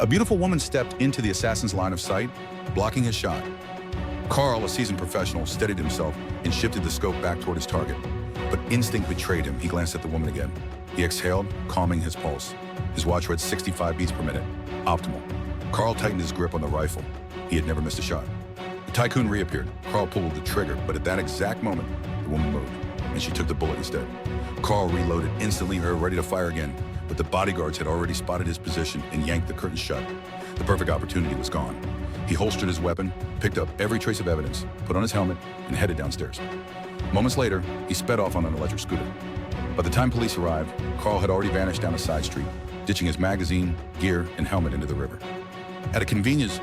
A beautiful woman stepped into the assassin's line of sight, blocking his shot. Carl, a seasoned professional, steadied himself and shifted the scope back toward his target. But instinct betrayed him. He glanced at the woman again. He exhaled, calming his pulse. His watch read 65 beats per minute. Optimal. Carl tightened his grip on the rifle. He had never missed a shot. The tycoon reappeared. Carl pulled the trigger, but at that exact moment, the woman moved, and she took the bullet instead. Carl reloaded, instantly ready to fire again, but the bodyguards had already spotted his position and yanked the curtain shut. The perfect opportunity was gone. He holstered his weapon, picked up every trace of evidence, put on his helmet, and headed downstairs. Moments later, he sped off on an electric scooter. By the time police arrived, Carl had already vanished down a side street, ditching his magazine, gear, and helmet into the river. At a convenience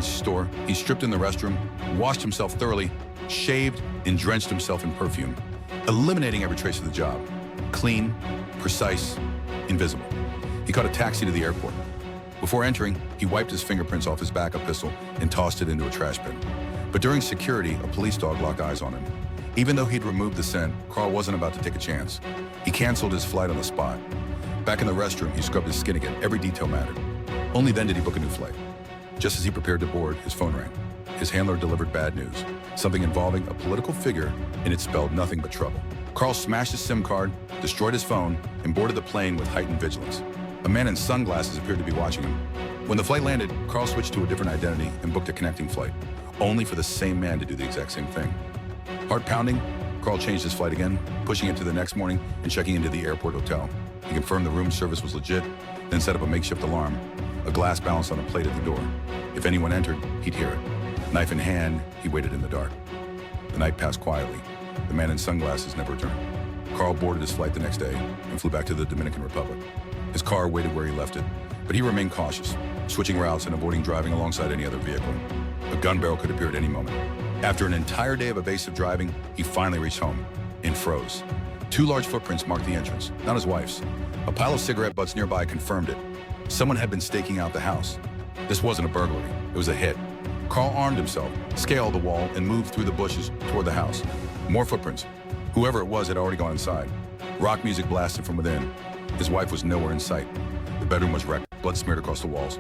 store, he stripped in the restroom, washed himself thoroughly, shaved, and drenched himself in perfume, eliminating every trace of the job. Clean, precise, invisible. He caught a taxi to the airport. Before entering, he wiped his fingerprints off his backup pistol and tossed it into a trash bin. But during security, a police dog locked eyes on him. Even though he'd removed the scent, Carl wasn't about to take a chance. He canceled his flight on the spot. Back in the restroom, he scrubbed his skin again. Every detail mattered. Only then did he book a new flight. Just as he prepared to board, his phone rang. His handler delivered bad news, something involving a political figure, and it spelled nothing but trouble. Carl smashed his SIM card, destroyed his phone, and boarded the plane with heightened vigilance. A man in sunglasses appeared to be watching him. When the flight landed, Carl switched to a different identity and booked a connecting flight, only for the same man to do the exact same thing. Heart pounding, Carl changed his flight again, pushing it to the next morning and checking into the airport hotel. He confirmed the room service was legit, then set up a makeshift alarm, a glass balanced on a plate at the door. If anyone entered, he'd hear it. Knife in hand, he waited in the dark. The night passed quietly. The man in sunglasses never returned. Carl boarded his flight the next day and flew back to the Dominican Republic. His car waited where he left it, but he remained cautious, switching routes and avoiding driving alongside any other vehicle. A gun barrel could appear at any moment. After an entire day of evasive driving, he finally reached home and froze. 2 large footprints marked the entrance, not his wife's. A pile of cigarette butts nearby confirmed it. Someone had been staking out the house. This wasn't a burglary, it was a hit. Carl armed himself, scaled the wall, and moved through the bushes toward the house. More footprints. Whoever it was had already gone inside. Rock music blasted from within. His wife was nowhere in sight. The bedroom was wrecked, blood smeared across the walls.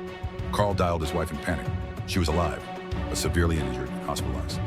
Carl dialed his wife in panic. She was alive, but severely injured and hospitalized.